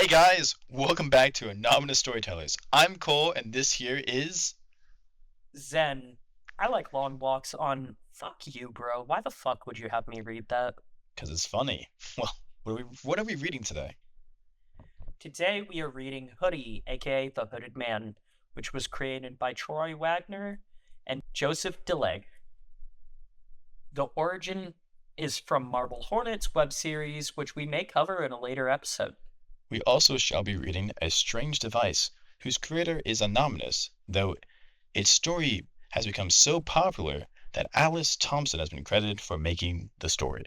Hey guys, welcome back to Anonymous Storytellers. I'm Cole, and this here is... Zen. I like long walks on. Fuck you, bro. Why the fuck would you have me read that? Because it's funny. Well, what are we reading today? Today we are reading Hoodie, aka The Hooded Man, which was created by Troy Wagner and Joseph DeLage. The origin is from Marble Hornets web series, which we may cover in a later episode. We also shall be reading A Strange Device, whose creator is anonymous, though its story has become so popular that Alice Thompson has been credited for making the story.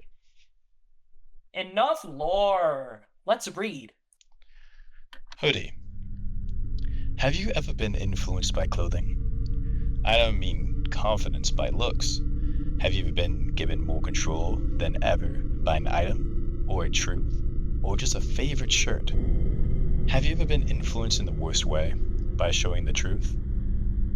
Enough lore! Let's read. Hoodie. Have you ever been influenced by clothing? I don't mean confidence by looks. Have you ever been given more control than ever by an item, or a truth, or just a favorite shirt? Have you ever been influenced in the worst way, by showing the truth?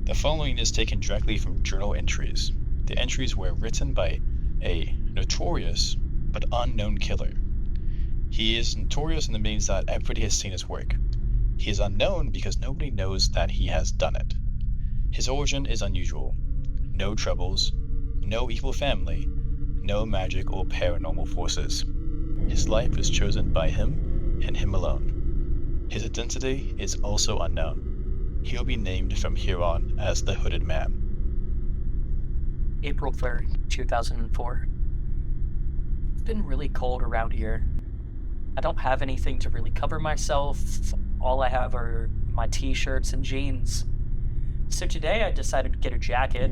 The following is taken directly from journal entries. The entries were written by a notorious but unknown killer. He is notorious in the means that everybody has seen his work. He is unknown because nobody knows that he has done it. His origin is unusual. No troubles, no evil family, no magic or paranormal forces. His life was chosen by him and him alone. His identity is also unknown. He'll be named from here on as the Hooded Man. April 3rd, 2004. It's been really cold around here. I don't have anything to really cover myself. All I have are my t-shirts and jeans. So today I decided to get a jacket.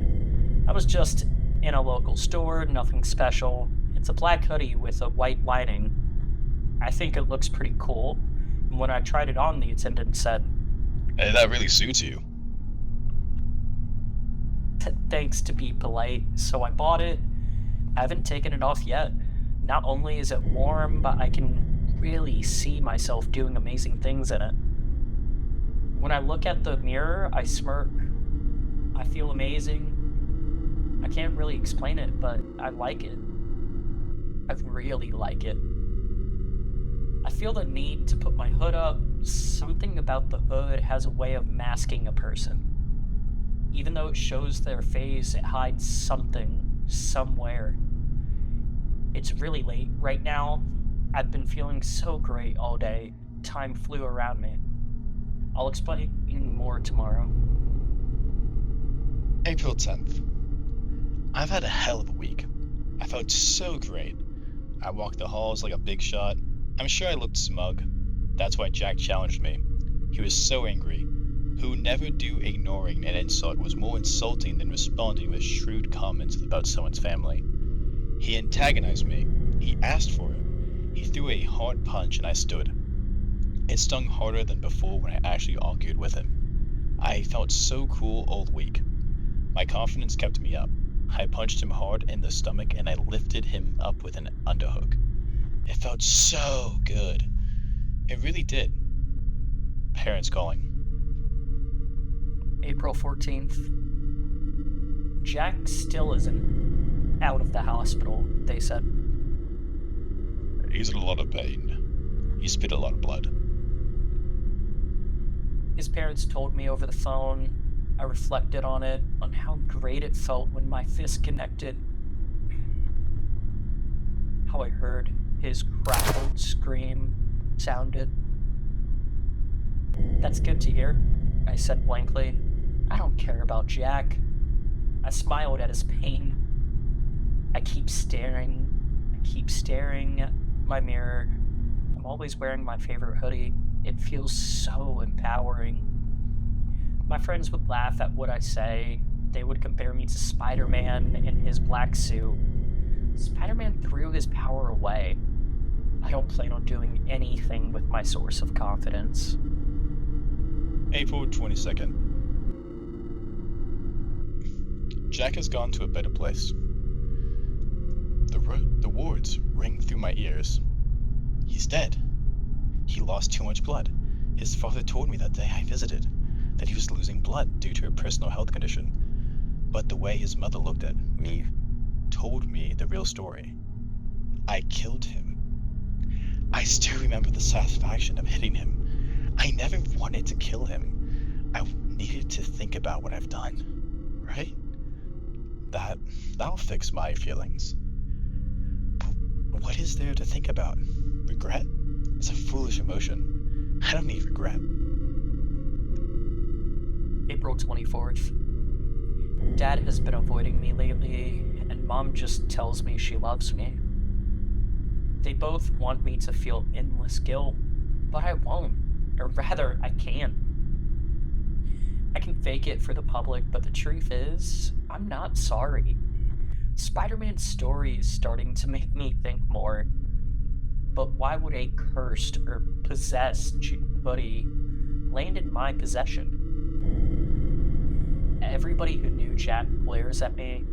I was just in a local store, nothing special. It's a black hoodie with a white lining. I think it looks pretty cool. And when I tried it on, the attendant said, Hey, that really suits you. Thanks to be polite, so I bought it. I haven't taken it off yet. Not only is it warm, but I can really see myself doing amazing things in it. When I look at the mirror, I smirk. I feel amazing. I can't really explain it, but I like it. I really like it. I feel the need to put my hood up. Something about the hood has a way of masking a person. Even though it shows their face, it hides something, somewhere. It's really late right now. I've been feeling so great all day. Time flew around me. I'll explain more tomorrow. April 10th. I've had a hell of a week. I felt so great. I walked the halls like a big shot. I'm sure I looked smug. That's why Jack challenged me. He was so angry. Who never do ignoring an insult was more insulting than responding with shrewd comments about someone's family. He antagonized me. He asked for it. He threw a hard punch and I stood. It stung harder than before when I actually argued with him. I felt so cool all week. My confidence kept me up. I punched him hard in the stomach and I lifted him up with an underhook. It felt so good. It really did. Parents calling. April 14th. Jack still isn't out of the hospital, they said. He's in a lot of pain. He spit a lot of blood. His parents told me over the phone. I reflected on it, on how great it felt when my fist connected. How I heard his crackled scream sounded. That's good to hear, I said blankly. I don't care about Jack. I smiled at his pain. I keep staring at my mirror. I'm always wearing my favorite hoodie. It feels so empowering. My friends would laugh at what I say. They would compare me to Spider-Man in his black suit. Spider-Man threw his power away. I don't plan on doing anything with my source of confidence. April 22nd. Jack has gone to a better place. The words ring through my ears. He's dead. He lost too much blood. His father told me that day I visited that he was losing blood due to a personal health condition. But the way his mother looked at me told me the real story. I killed him. I still remember the satisfaction of hitting him I never wanted to kill him. I needed to think about what I've done, right? That'll fix my feelings. But what is there to think about? Regret? It's a foolish emotion. I don't need regret. April 24th. Dad has been avoiding me lately, and Mom just tells me she loves me. They both want me to feel endless guilt, but I won't. Or rather, I can't. I can fake it for the public, but the truth is, I'm not sorry. Spider-Man's story is starting to make me think more. But why would a cursed or possessed Hoodie land in my possession? Everybody who knew Jack glares at me.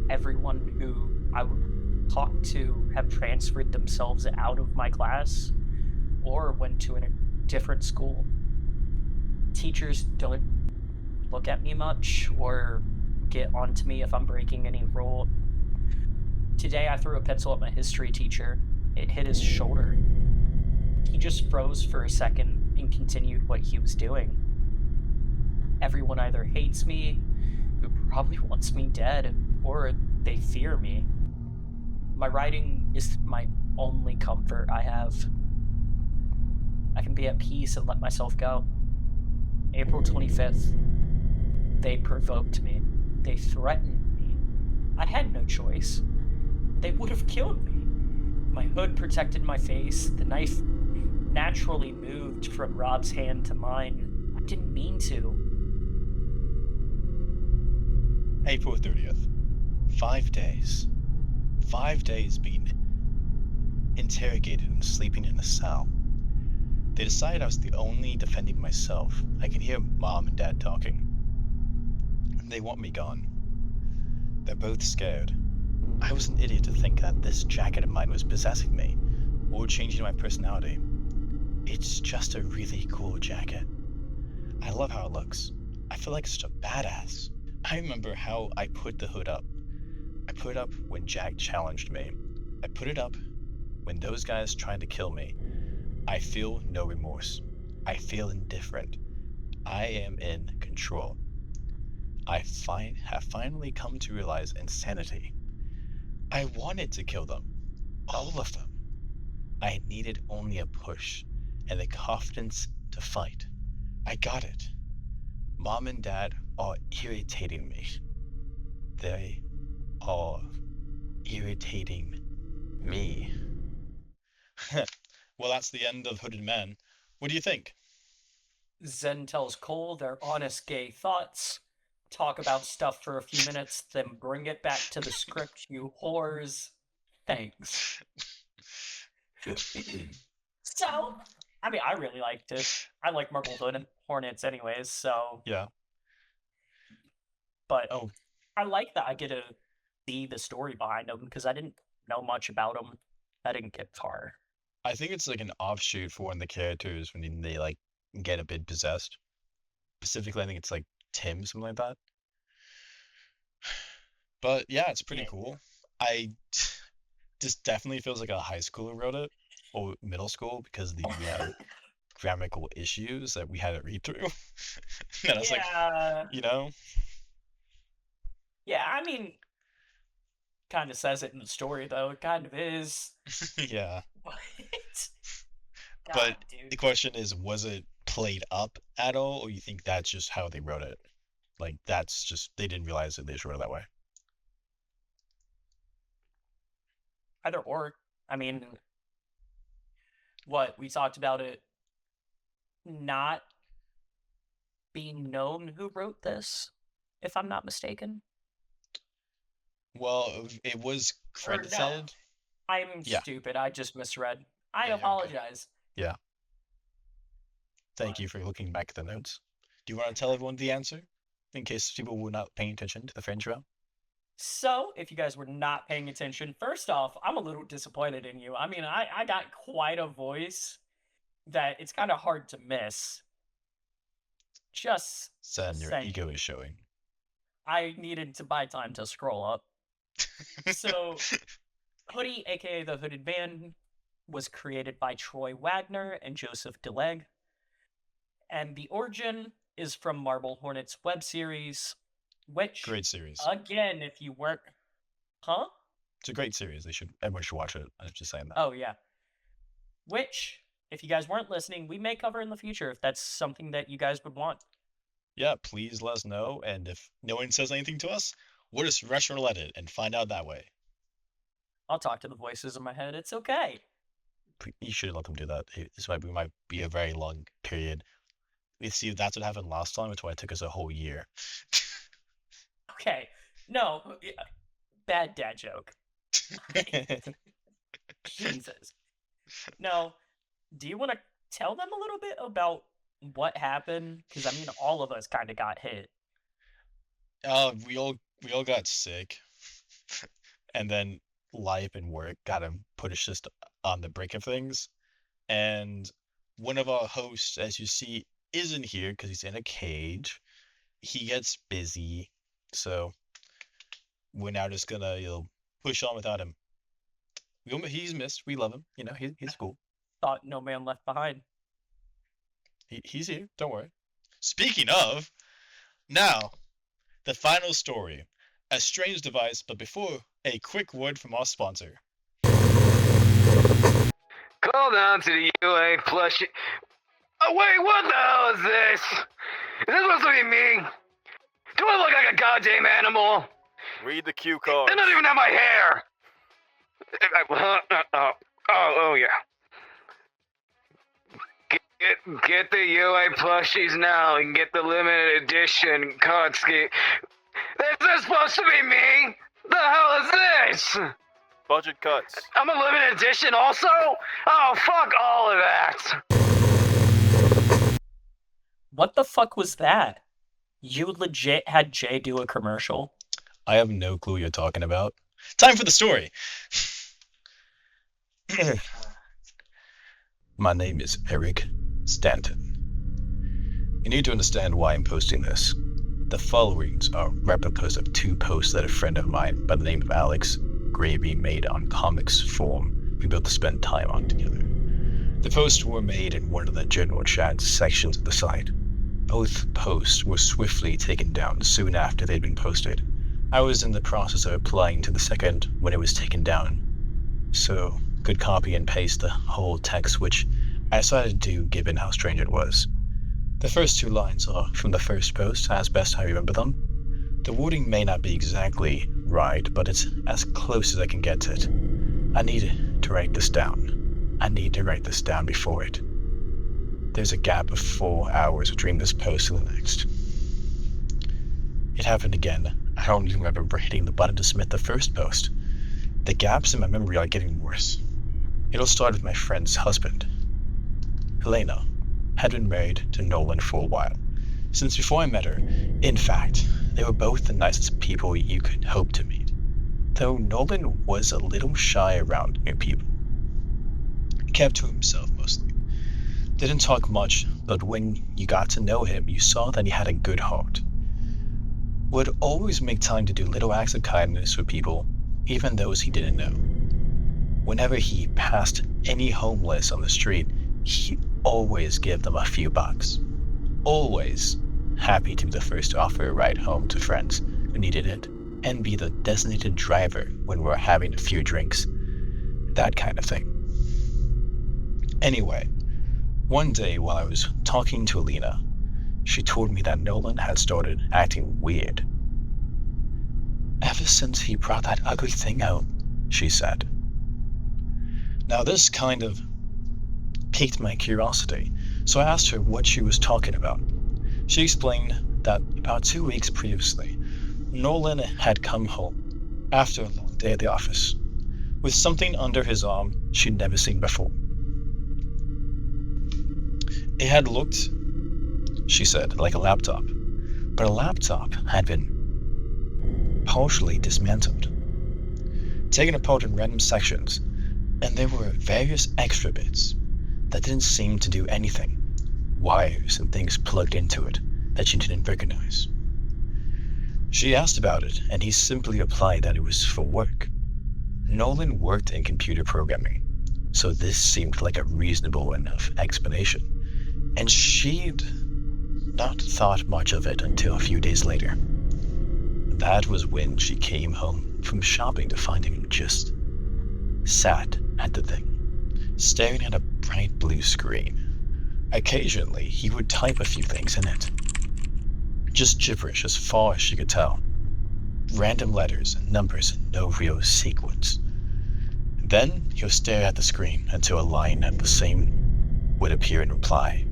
Everyone who I would talk to have transferred themselves out of my class or went to a different school. Teachers don't look at me much or get onto me if I'm breaking any rule. Today I threw a pencil at my history teacher. It hit his shoulder. He just froze for a second and continued what he was doing. Everyone either hates me, who probably wants me dead, or they fear me. My writing is my only comfort I have. I can be at peace and let myself go. April 25th. They provoked me. They threatened me. I had no choice. They would have killed me. My hood protected my face. The knife naturally moved from Rob's hand to mine. I didn't mean to. April 30th. 5 days. 5 days being interrogated and sleeping in a cell. They decided I was the only defending myself. I can hear Mom and Dad talking. They want me gone. They're both scared. I was an idiot to think that this jacket of mine was possessing me, or changing my personality. It's just a really cool jacket. I love how it looks. I feel like such a badass. I remember how I put the hood up. I put it up when Jack challenged me. I put it up when those guys tried to kill me. I feel no remorse. I feel indifferent. I am in control. I have finally come to realize insanity. I wanted to kill them. All of them. I needed only a push and the confidence to fight. I got it. Mom and Dad are irritating me. They are irritating me. Well, that's the end of Hooded Man. What do you think? Zen tells Cole their honest gay thoughts, talk about stuff for a few minutes, then bring it back to the script, you whores. Thanks. So, I mean, I really liked it. I like Marble Hornets anyways, so... Yeah. But Oh, I like that I get to see the story behind them, because I didn't know much about them. I didn't get far. I think it's like an offshoot for one of the characters when they like get a bit possessed. Specifically, I think it's like Tim, something like that. But yeah, it's pretty Yeah. cool. I This definitely feels like a high schooler wrote it, or middle school, because we had grammatical issues that we had to read through. And I was like, Yeah. you know, Yeah, I mean, kind of says it in the story, though. It kind of is. yeah. But, But God, dude. the question is, was it played up at all, or you think that's just how they wrote it? Like, that's just, they didn't realize that they just wrote it that way. Either or. I mean, what? We talked about it not being known who wrote this, if I'm not mistaken. Well, it was Or no. credited. I'm Yeah. stupid. I just misread. I Yeah, okay. apologize. Yeah. Thank you for looking back at the notes. Do you want to tell everyone the answer? In case people were not paying attention to the French round? So, if you guys were not paying attention, first off, I'm a little disappointed in you. I mean, I got quite a voice that it's kind of hard to miss. Just Sen, your saying. ego is showing. I needed to buy time to scroll up. So, Hoodie, aka the Hooded Man, was created by Troy Wagner and Joseph DeLage. And the origin is from Marble Hornets web series, which, Great series. again, if you weren't... Huh? It's a great series. Everyone should watch it. I was just saying that. Oh, yeah. Which, if you guys weren't listening, we may cover in the future if that's something that you guys would want. Yeah, please let us know. And if no one says anything to us, we'll just rush roulette it and find out that way. I'll talk to the voices in my head. It's okay. You should let them do that. This might be a very long period. You see, that's what happened last time. That's why it took us a whole year. Okay. No. Bad dad joke. Jesus. No. Do you want to tell them a little bit about what happened? Because, I mean, all of us kind of got hit. We all got sick. And then life and work got to put us just on the brink of things. And one of our hosts, as you see, isn't here because he's in a cage. He gets busy, so we're now just gonna push on without him. He's missed. We love him. He's cool. Thought no man left behind. He's here. Don't worry. Speaking of, now the final story, a strange device. But before, a quick word from our sponsor. Call down to the UA plushie. Oh wait, what the hell is this? Is this supposed to be me? Do I look like a goddamn animal? Read the cue card. They don't even have my hair! Oh yeah. Get the UA plushies now and get the limited edition card scheme. This is supposed to be me? The hell is this? Budget cuts. I'm a limited edition also? Oh, fuck all of that. What the fuck was that? You legit had Jay do a commercial? I have no clue what you're talking about. Time for the story. My name is Eric Stanton. You need to understand why I'm posting this. The followings are replicas of two posts that a friend of mine by the name of Alex Gravy made on comics forum we both spent time on together. The posts were made in one of the general chat sections of the site. Both posts were swiftly taken down soon after they'd been posted. I was in the process of applying to the second when it was taken down, so could copy and paste the whole text, which I decided to do given how strange it was. The first two lines are from the first post, as best I remember them. The wording may not be exactly right, but it's as close as I can get to it. I need to write this down. I need to write this down before it. There's a gap of 4 hours between this post and the next. It happened again. I don't even remember hitting the button to submit the first post. The gaps in my memory are getting worse. It all started with my friend's husband. Helena had been married to Nolan for a while, since before I met her. In fact, they were both the nicest people you could hope to meet, though Nolan was a little shy around new people. He kept to himself mostly. Didn't talk much, but when you got to know him, you saw that he had a good heart. Would always make time to do little acts of kindness for people, even those he didn't know. Whenever he passed any homeless on the street, he always gave them a few bucks. Always happy to be the first to offer a ride home to friends who needed it, and be the designated driver when we're having a few drinks. That kind of thing. Anyway, one day while I was talking to Alina, she told me that Nolan had started acting weird. Ever since he brought that ugly thing out, she said. Now this kind of piqued my curiosity, so I asked her what she was talking about. She explained that about 2 weeks previously, Nolan had come home after a long day at the office, with something under his arm she'd never seen before. It had looked, she said, like a laptop, but a laptop had been partially dismantled, taken apart in random sections, and there were various extra bits that didn't seem to do anything, wires and things plugged into it that she didn't recognize. She asked about it, and he simply replied that it was for work. Nolan worked in computer programming, so this seemed like a reasonable enough explanation. And she'd not thought much of it until a few days later. That was when she came home from shopping to find him just sat at the thing, staring at a bright blue screen. Occasionally, he would type a few things in it. Just gibberish as far as she could tell. Random letters and numbers in no real sequence. Then he'll stare at the screen until a line of the same would appear in reply,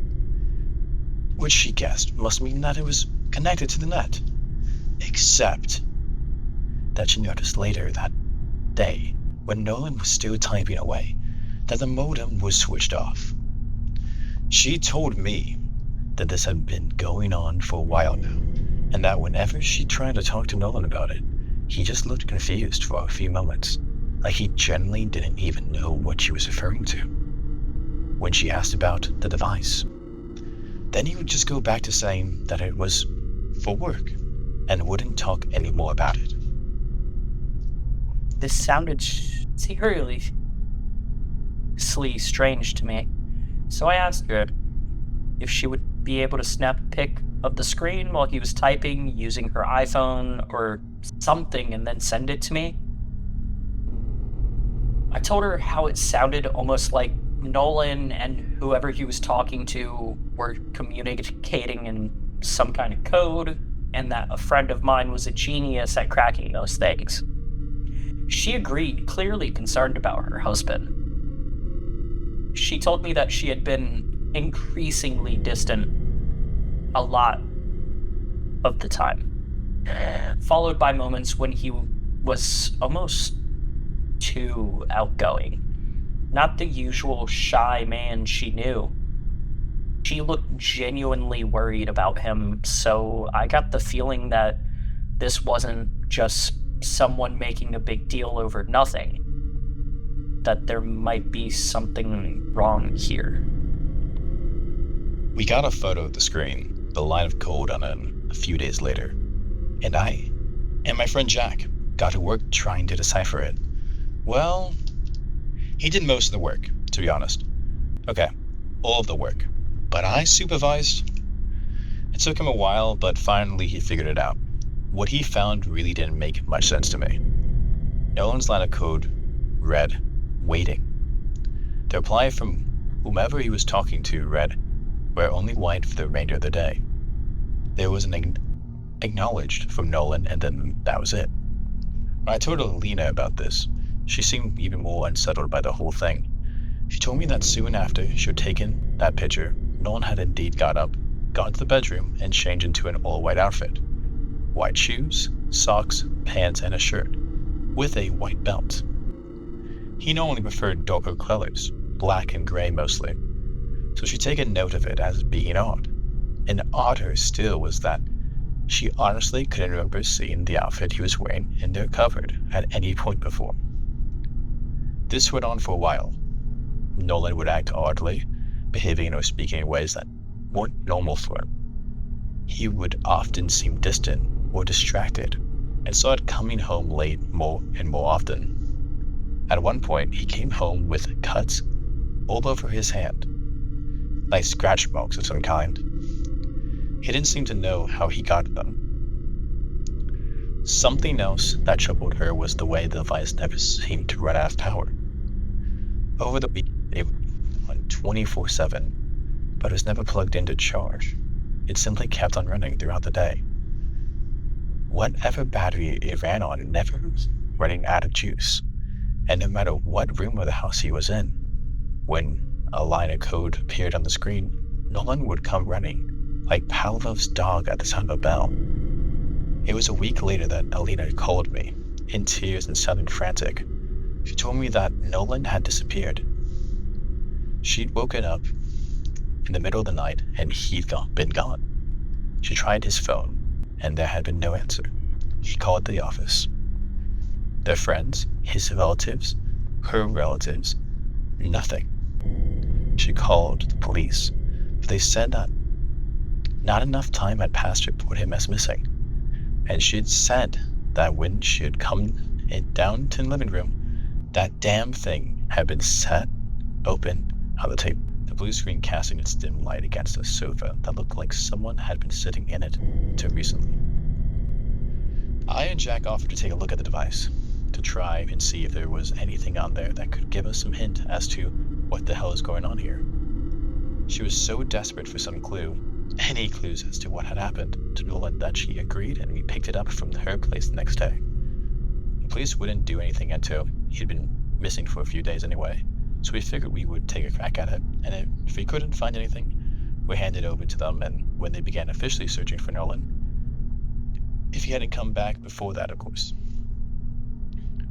which she guessed must mean that it was connected to the net. Except that she noticed later that day, when Nolan was still typing away, that the modem was switched off. She told me that this had been going on for a while now, and that whenever she tried to talk to Nolan about it, he just looked confused for a few moments, like he generally didn't even know what she was referring to. When she asked about the device, then he would just go back to saying that it was for work, and wouldn't talk anymore about it. This sounded seriously strange to me, so I asked her if she would be able to snap a pic of the screen while he was typing using her iPhone or something and then send it to me. I told her how it sounded almost like Nolan and whoever he was talking to were communicating in some kind of code, and that a friend of mine was a genius at cracking those things. She agreed, clearly concerned about her husband. She told me that she had been increasingly distant a lot of the time, followed by moments when he was almost too outgoing. Not the usual shy man she knew. She looked genuinely worried about him, so I got the feeling that this wasn't just someone making a big deal over nothing, that there might be something wrong here. We got a photo of the screen, the line of code on it, a few days later, and I and my friend Jack got to work trying to decipher it. Well, he did most of the work, to be honest. Okay, all of the work. But I supervised. It took him a while, but finally he figured it out. What he found really didn't make much sense to me. Nolan's line of code read, waiting. The reply from whomever he was talking to read, we're only white for the remainder of the day. There was an acknowledged from Nolan, and then that was it. When I told Alina about this, she seemed even more unsettled by the whole thing. She told me that soon after she had taken that picture, Nolan had indeed got up, gone to the bedroom, and changed into an all-white outfit. White shoes, socks, pants, and a shirt, with a white belt. He normally preferred darker colors, black and gray mostly, so she'd taken note of it as being odd. And odder still was that she honestly couldn't remember seeing the outfit he was wearing in their cupboard at any point before. This went on for a while. Nolan would act oddly, behaving or speaking in ways that weren't normal for him. He would often seem distant or distracted, and saw it coming home late more and more often. At one point, he came home with cuts all over his hand, like scratch marks of some kind. He didn't seem to know how he got them. Something else that troubled her was the way the device never seemed to run out of power. Over the week, it would run 24/7, but it was never plugged in to charge. It simply kept on running throughout the day. Whatever battery it ran on never running out of juice, and no matter what room of the house he was in, when a line of code appeared on the screen, Nolan would come running, like Pavlov's dog at the sound of a bell. It was a week later that Alina called me, in tears and sounding frantic. She told me that Nolan had disappeared. She'd woken up in the middle of the night and he'd been gone. She tried his phone, and there had been no answer. She called the office. Their friends, his relatives, her relatives, nothing. She called the police, but they said that not enough time had passed to report him as missing. And she had said that when she had come down to the living room, that damn thing had been set open on the table. the blue screen casting its dim light against a sofa that looked like someone had been sitting in it until recently. I and Jack offered to take a look at the device, to try and see if there was anything on there that could give us some hint as to what the hell is going on here. She was so desperate for some clue, any clues as to what had happened to Nolan, that she agreed, and we picked it up from her place the next day. The police wouldn't do anything until he'd been missing for a few days anyway, so we figured we would take a crack at it, and if we couldn't find anything, we handed it over to them, and when they began officially searching for Nolan, if he hadn't come back before that, of course.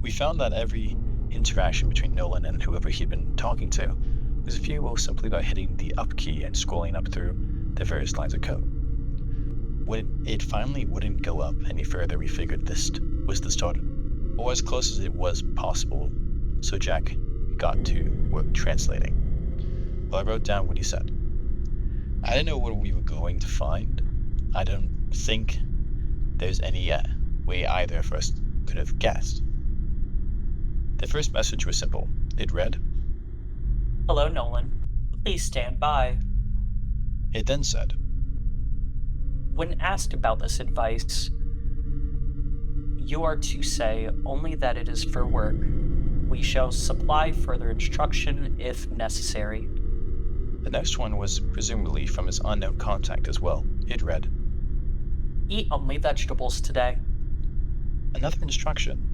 We found that every interaction between Nolan and whoever he'd been talking to was viewable simply by hitting the up key and scrolling up through the various lines of code. When it finally wouldn't go up any further, we figured this was the start, or as close as it was possible, so Jack got to work translating. Well, I wrote down what he said. I didn't know what we were going to find. I don't think there's any way either of us could have guessed. The first message was simple. It read, Hello, Nolan. Please stand by. It then said, When asked about this advice, you are to say only that it is for work. We shall supply further instruction if necessary. The next one was presumably from his unknown contact as well. It read, Eat only vegetables today. Another instruction.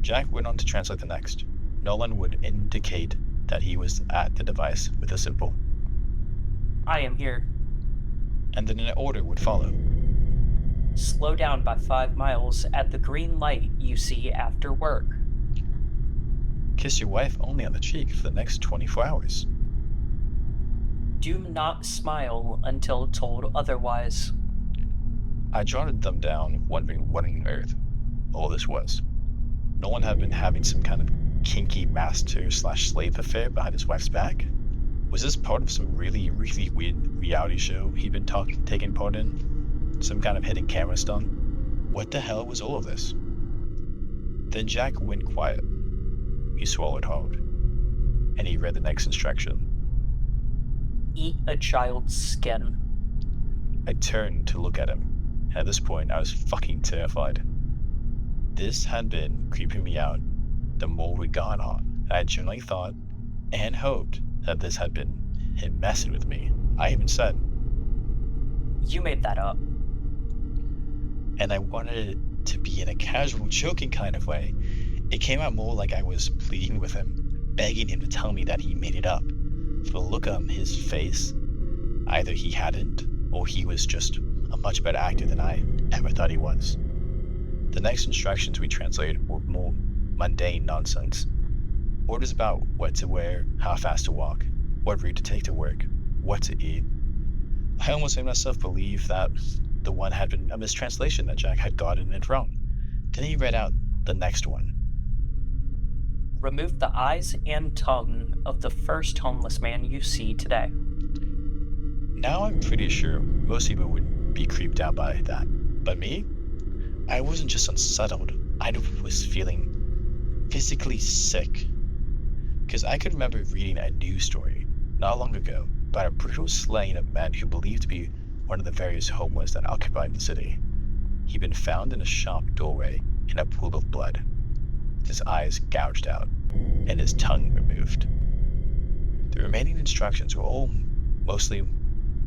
Jack went on to translate the next. Nolan would indicate that he was at the device with a simple, I am here. and then an order would follow. Slow down by 5 miles at the green light you see after work. Kiss your wife only on the cheek for the next 24 hours. Do not smile until told otherwise. I jotted them down, wondering what on earth all this was. Nolan had been having some kind of kinky master/slave affair behind his wife's back. Was this part of some really, really weird reality show he'd been taking part in? Some kind of hidden camera stunt? What the hell was all of this? Then Jack went quiet. He swallowed hard, and he read the next instruction. Eat a child's skin. I turned to look at him, and at this point I was fucking terrified. This had been creeping me out the more we'd gone on. I had generally thought and hoped that this had been him messing with me. I even said, You made that up. and I wanted it to be in a casual, joking kind of way. It came out more like I was pleading with him, begging him to tell me that he made it up. For the look on his face, either he hadn't, or he was just a much better actor than I ever thought he was. The next instructions we translated were more mundane nonsense. Orders about what to wear, how fast to walk, what route to take to work, what to eat. I almost made myself believe that the one had been a mistranslation, that Jack had gotten it wrong. Then he read out the next one. Remove the eyes and tongue of the first homeless man you see today. Now I'm pretty sure most people would be creeped out by that. But me? I wasn't just unsettled. I was feeling physically sick. Because I could remember reading a news story not long ago about a brutal slaying of men who believed to be one of the various homeless that occupied the city. He'd been found in a shop doorway in a pool of blood, his eyes gouged out, and his tongue removed. The remaining instructions were all mostly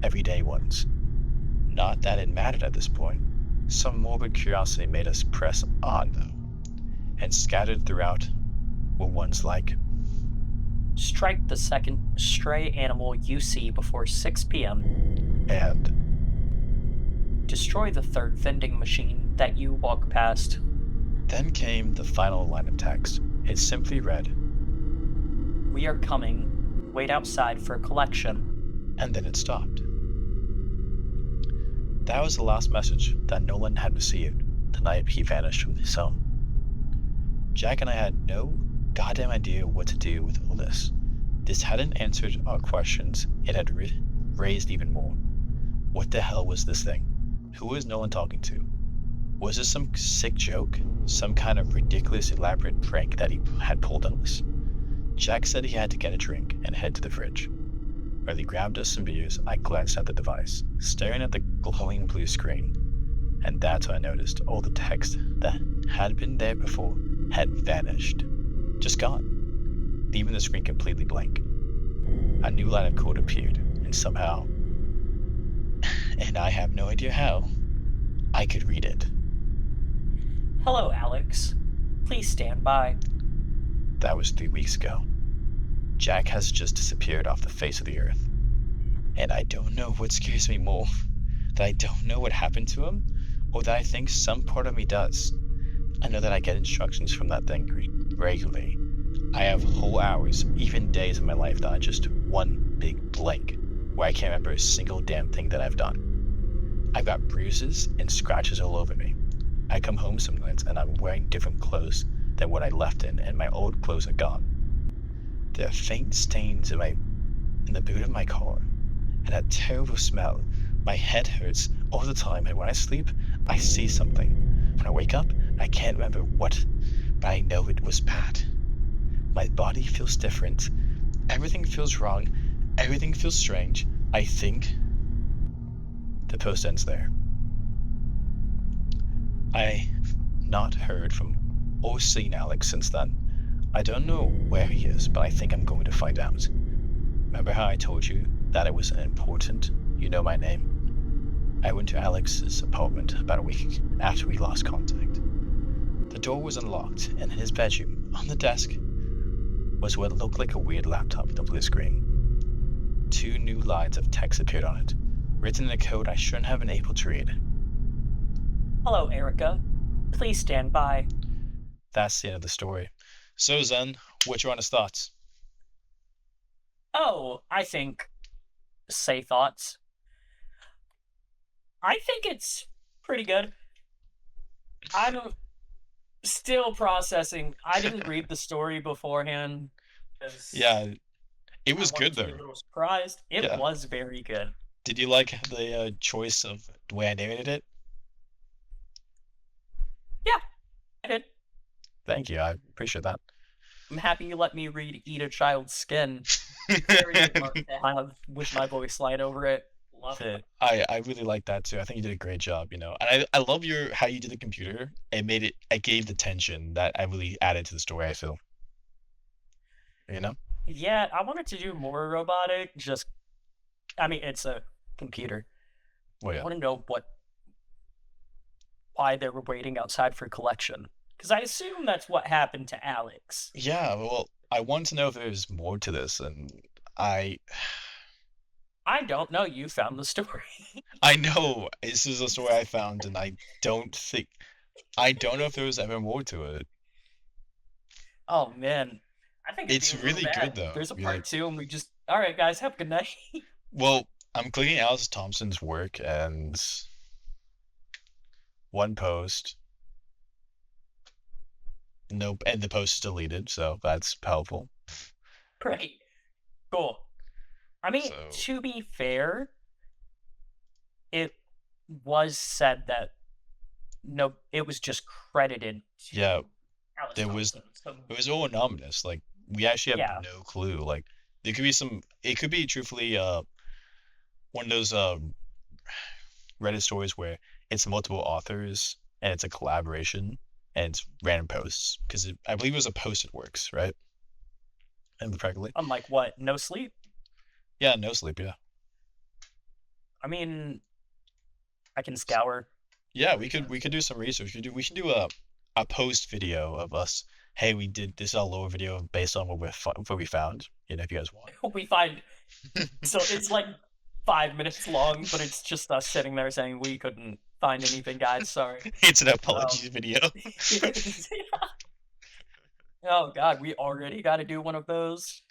everyday ones. Not that it mattered at this point. Some morbid curiosity made us press on, though, and scattered throughout were ones like, Strike the second stray animal you see before 6 p.m. and Destroy the third vending machine that you walk past. then came the final line of text. It simply read, We are coming. Wait outside for collection. and then it stopped. That was the last message that Nolan had received the night he vanished from his home. Jack and I had no goddamn idea what to do with all this. This hadn't answered our questions, it had raised even more. What the hell was this thing? Who was Nolan talking to? Was this some sick joke? Some kind of ridiculous, elaborate prank that he had pulled on us? Jack said he had to get a drink and head to the fridge. While he grabbed us some beers, I glanced at the device, staring at the glowing blue screen. And that's when I noticed all the text that had been there before had vanished. Just gone, leaving the screen completely blank. A new line of code appeared, and somehow, and I have no idea how, I could read it. Hello, Alex. Please stand by. That was 3 weeks ago. Jack has just disappeared off the face of the earth. And I don't know what scares me more, that I don't know what happened to him, or that I think some part of me does. I know that I get instructions from that thing regularly. I have whole hours, even days of my life that are just one big blank, where I can't remember a single damn thing that I've done. I've got bruises and scratches all over me. I come home some nights and I'm wearing different clothes than what I left in, and my old clothes are gone. There are faint stains in the boot of my car, and that terrible smell. My head hurts all the time, and when I sleep, I see something. When I wake up, I can't remember what, but I know it was bad. My body feels different. Everything feels wrong. Everything feels strange. I think. The post ends there. I've not heard from or seen Alex since then. I don't know where he is, but I think I'm going to find out. Remember how I told you that it was important you know my name? I went to Alex's apartment about a week after we lost contact. The door was unlocked, and in his bedroom, on the desk, was what looked like a weird laptop with a blue screen. 2 new lines of text appeared on it, written in a code I shouldn't have been able to read. Hello, Erica. Please stand by. That's the end of the story. So Zen, what's your honest thoughts? Oh, I think. Say thoughts. I think it's pretty good. I'm still processing. I didn't read the story beforehand. Yeah, it was I good wanted to be though. a little surprised. It Yeah. was very good. Did you like the choice of the way I narrated it? I did. Thank you, I appreciate that. I'm happy you let me read Eat a Child's Skin. Very good mark to have with my voice slide over it. Love it. I really like that too. I think you did a great job, and I love how you did the computer. It gave the tension that I really added to the story, I feel. Yeah, I wanted to do more robotic, it's a computer. Well, I yeah. want to know why they were waiting outside for collection. Because I assume that's what happened to Alex. Yeah, well, I want to know if there's more to this, and I don't know. You found the story. I know this is a story I found, and I don't know if there was ever more to it. Oh man, I think it'd It's be a little really bad. good though. There's a Be part like, 2, and we just all right, guys, have a good night. well, I'm clicking Alice Thompson's work, and one post. Nope, and the post is deleted, so that's helpful. Great, cool. I mean, So- to be fair, it was said that it was just credited to Yeah, Alice there was- Thompson, so it was all anonymous. Like, we actually have Yeah. no clue. Like, there could be it could be truthfully one of those Reddit stories where it's multiple authors and it's a collaboration and it's random posts, because I believe it was a post at works, right? And correctly. unlike what? No sleep? Yeah, no sleep. Yeah. I mean, I can scour. Yeah, we could do some research. We should do a post video of us. Hey, we did this is a lower video based on what we found. If you guys want. We find so it's like 5 minutes long, but it's just us sitting there saying we couldn't find anything, guys. Sorry. It's an apologies video. Oh God, we already got to do one of those.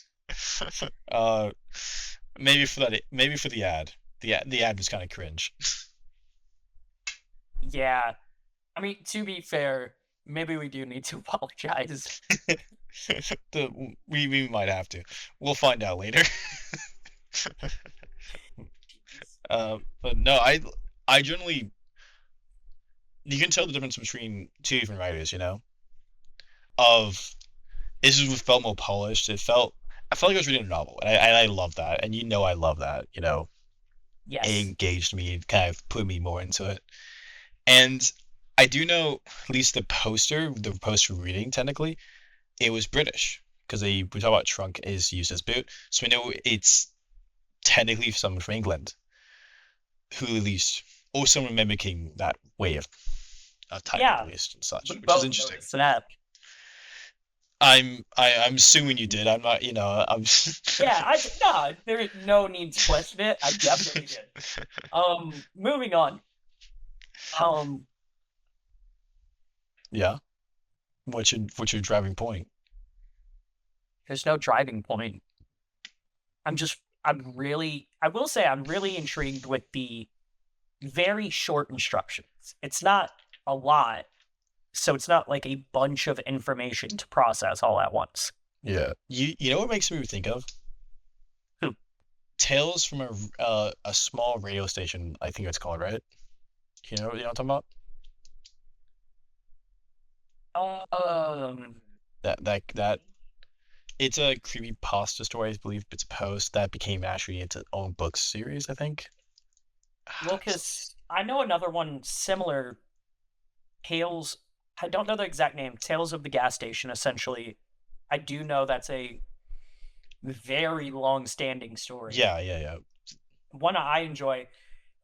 Maybe for the ad. The ad was kind of cringe. Yeah, I mean, to be fair, maybe we do need to apologize. We might have to. We'll find out later. But no, I generally, you can tell the difference between 2 different writers. This felt more polished. It felt I felt like I was reading a novel, and I love that, and I love that. It Yes. engaged me, it kind of put me more into it. And I do know at least the poster reading technically, it was British because we talk about trunk is used as boot, so we know it's technically someone from England who at least or someone mimicking that way of typing Yeah. at least and such, We which is both interesting. noticed that. I'm assuming you did. I'm not, I'm. Yeah, no, there is no need to question it. I definitely did. Moving on. Yeah. What's your driving point? There's no driving point. I will say I'm really intrigued with the very short instructions. It's not a lot, so it's not like a bunch of information to process all at once. Yeah. You know what makes me think of? Who? Tales from a small radio station, I think it's called, right? You know what I'm talking Um, about? That it's a creepy pasta story, I believe it's a post that became actually its own book series, I think. well, because I know another one similar, Tales. I don't know the exact name. Tales of the Gas Station. Essentially, I do know that's a very long-standing story. Yeah. One I enjoy.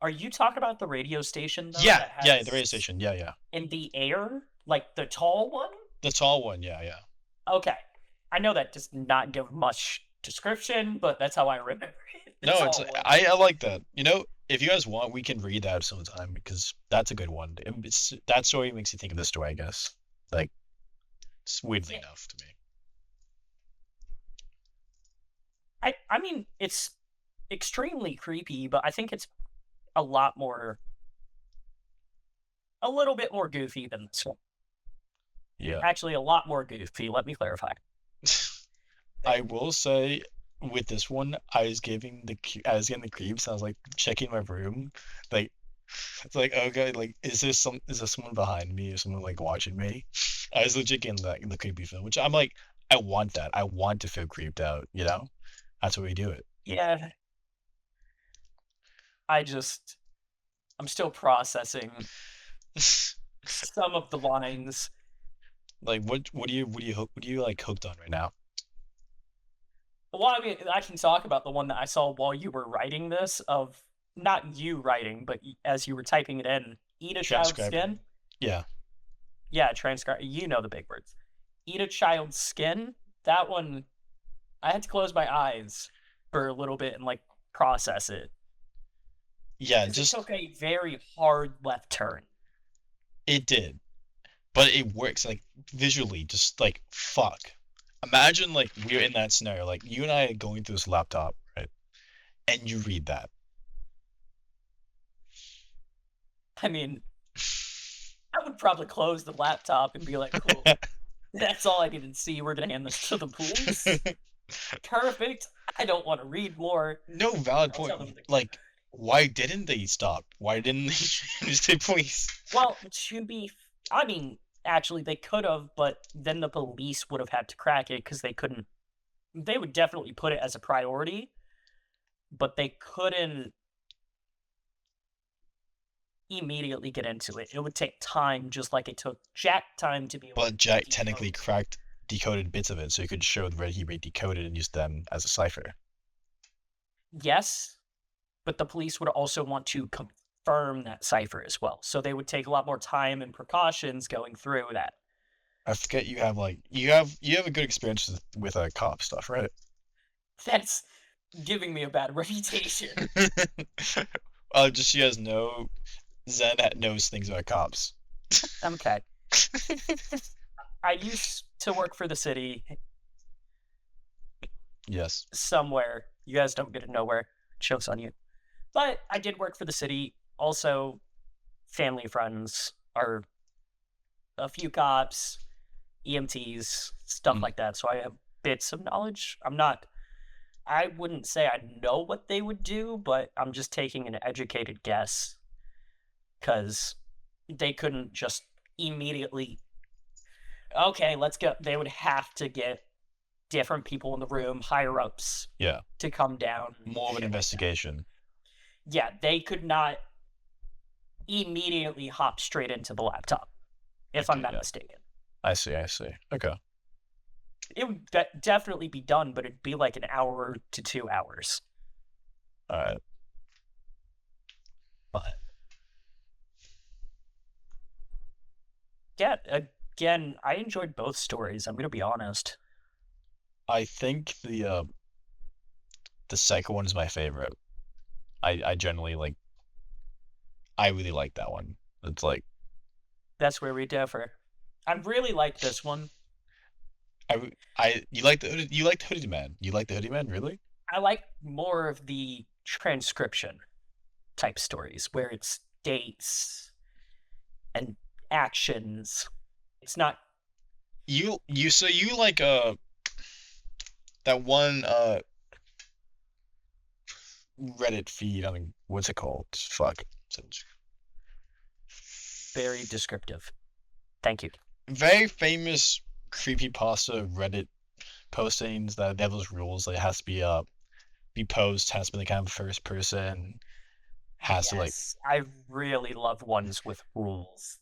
Are you talking about the radio station though? Yeah, that yeah, has the radio station. Yeah. in the air, like the tall one? The tall one, yeah. Okay. I know that does not give much description, but that's how I remember it. The No, tall it's one. I like that. If you guys want, we can read that sometime because that's a good one. That story makes you think of this story, I guess. Like, it's weirdly enough to me. I mean, it's extremely creepy, but I think it's a little bit more goofy than this one. Yeah. Actually, a lot more goofy. Let me clarify. I will say with this one, I was getting the creeps. I was like checking my room, like it's like okay, like is there someone behind me or someone like watching me? I was legit getting the creepy film, which I'm like, I want that. I want to feel creeped out. That's why we do it. Yeah. I'm still processing some of the lines. Like what do you like hooked on right now? Well, I mean, I can talk about the one that I saw while you were writing this, of not you writing, but as you were typing it in. Eat a child's Transcribe. skin? Yeah. Yeah, transcribe. You know the big words. Eat a child's skin? That one, I had to close my eyes for a little bit and, like, process it. Yeah, 'Cause just it took a very hard left turn. it did. But it works like visually, just like fuck. Imagine like we're in that scenario, like you and I are going through this laptop, right? And you read that. I mean, I would probably close the laptop and be like, cool. That's all I needed to see. We're going to hand this to the police. Perfect. I don't want to read more. No valid I'll tell them point. to- Like, why didn't they stop? Why didn't they just say police? Well, I mean, actually, they could have, but then the police would have had to crack it because they couldn't. They would definitely put it as a priority, but they couldn't immediately get into it. It would take time, just like it took Jack time to be able to But Jack decode. technically decoded bits of it, so he could show where he decoded and use them as a cipher. Yes, but the police would also want to confirm that cipher as well. So they would take a lot more time and precautions going through that. I forget you have a good experience with cop stuff, right? That's giving me a bad reputation. Just so you guys know, Zen knows things about cops. Okay. I used to work for the city Yes. somewhere. You guys don't get to know where. Joke's on you. But I did work for the city. Also, family friends are a few cops, EMTs, stuff like that. So I have bits of knowledge. I wouldn't say I know what they would do, but I'm just taking an educated guess. Because they couldn't just immediately, okay, let's go. They would have to get different people in the room, higher ups, Yeah. to come down. More of an shit like that. investigation. Yeah, they could not immediately hop straight into the laptop, if I'm Okay, not yeah. mistaken. I see. Okay. It would definitely be done, but it'd be like an hour to 2 hours. All right. But yeah, again, I enjoyed both stories. I'm gonna be honest. I think the second one is my favorite. I generally like. I really like that one. It's like That's where we differ. I really like this one. you like the Hoodie Man. You like the Hoodie Man, really? I like more of the transcription type stories where it's dates and actions. It's not. You like that one Reddit feed. I mean, what's it called? Fuck. Very descriptive. Thank you. Very famous creepypasta Reddit postings that they have those rules. Like it has to be posed, has to be the kind of first person, has to like Yes, I really love ones with rules.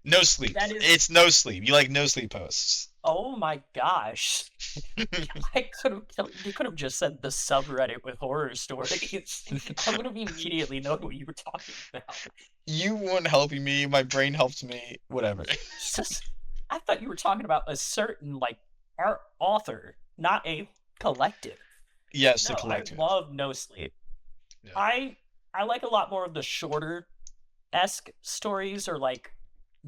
no sleep. That is- It's no sleep. You like no sleep posts. Oh my gosh. You could have just said the subreddit with horror stories. I would have immediately known what you were talking about. You weren't helping me. My brain helped me. Whatever. I thought you were talking about a certain like art author, not a collective. Yes, the No, collective. I love No Sleep. Yeah. I like a lot more of the shorter-esque stories or like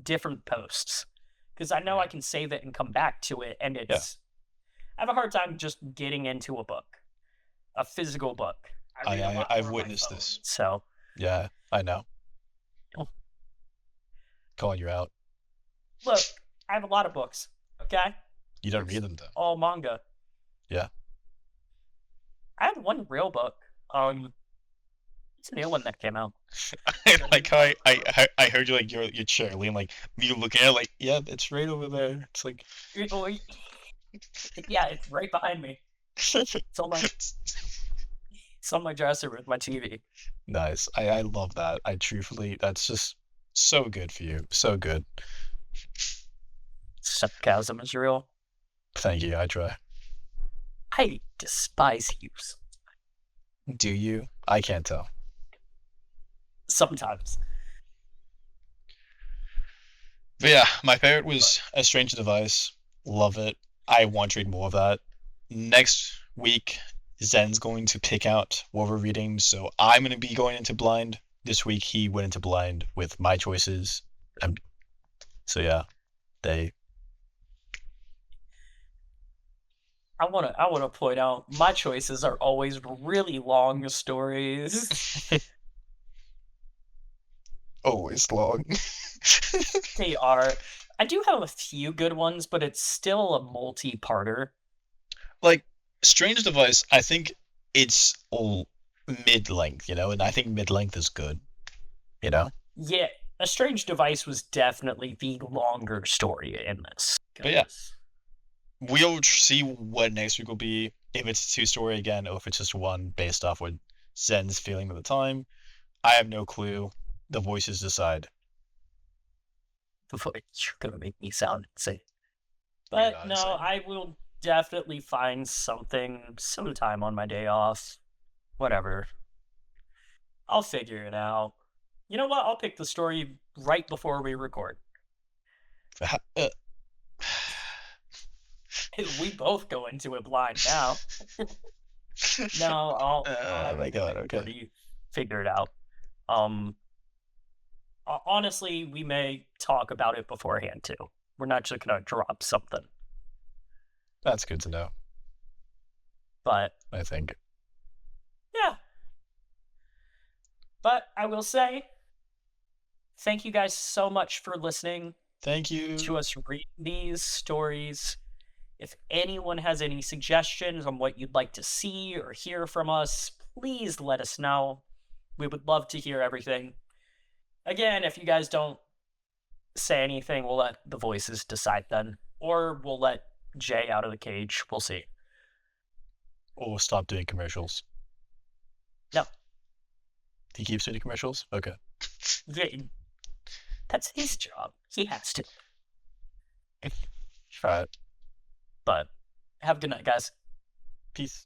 different posts. Because I know I can save it and come back to it, and it's I have a hard time just getting into a book. A physical book. read a lot I've more on my witnessed phone, this. So Yeah, I know. Oh. Calling you out. look, I have a lot of books, okay? You don't read them though. All manga. Yeah. I have one real book. It's a new one that came out. Like how I heard you like your chair lean like you looking at it like yeah it's right over there. It's like Yeah, it's right behind me. It's on my dresser with my TV. Nice. I love that. I truthfully that's just so good for you. So good. Sarcasm is real. Thank you. I try. I despise you Do you? I can't tell. sometimes. But yeah, my favorite was A Strange Device. Love it. I want to read more of that. Next week, Zen's going to pick out what we're reading, so I'm going to be going into blind. This week, he went into blind with my choices. So yeah, I wanna point out my choices are always really long stories. always long. They are. I do have a few good ones, but it's still a multi-parter. Like, Strange Device, I think it's all mid-length, and I think mid-length is good, Yeah, A Strange Device was definitely the longer story in this. But yeah. We'll see what next week will be, if it's a 2-story again, or if it's just one, based off what Zen's feeling at the time. I have no clue. The voices decide. You're gonna make me sound insane. But not no, insane. I will definitely find something sometime on my day off. Whatever. I'll figure it out. You know what? I'll pick the story right before we record. We both go into it blind now. No, I'll Oh my god, okay. already figure it out. Honestly, we may talk about it beforehand too. We're not just gonna drop something. That's good to know, But I think. yeah. But I will say, thank you guys so much for listening Thank you. to us read these stories. If anyone has any suggestions on what you'd like to see or hear from us, please let us know. We would love to hear everything. Again, if you guys don't say anything, we'll let the voices decide then. Or we'll let Jay out of the cage. We'll see. Or stop doing commercials. No. He keeps doing commercials? Okay. Yeah, that's his job. He has to. Alright. But have a good night, guys. Peace.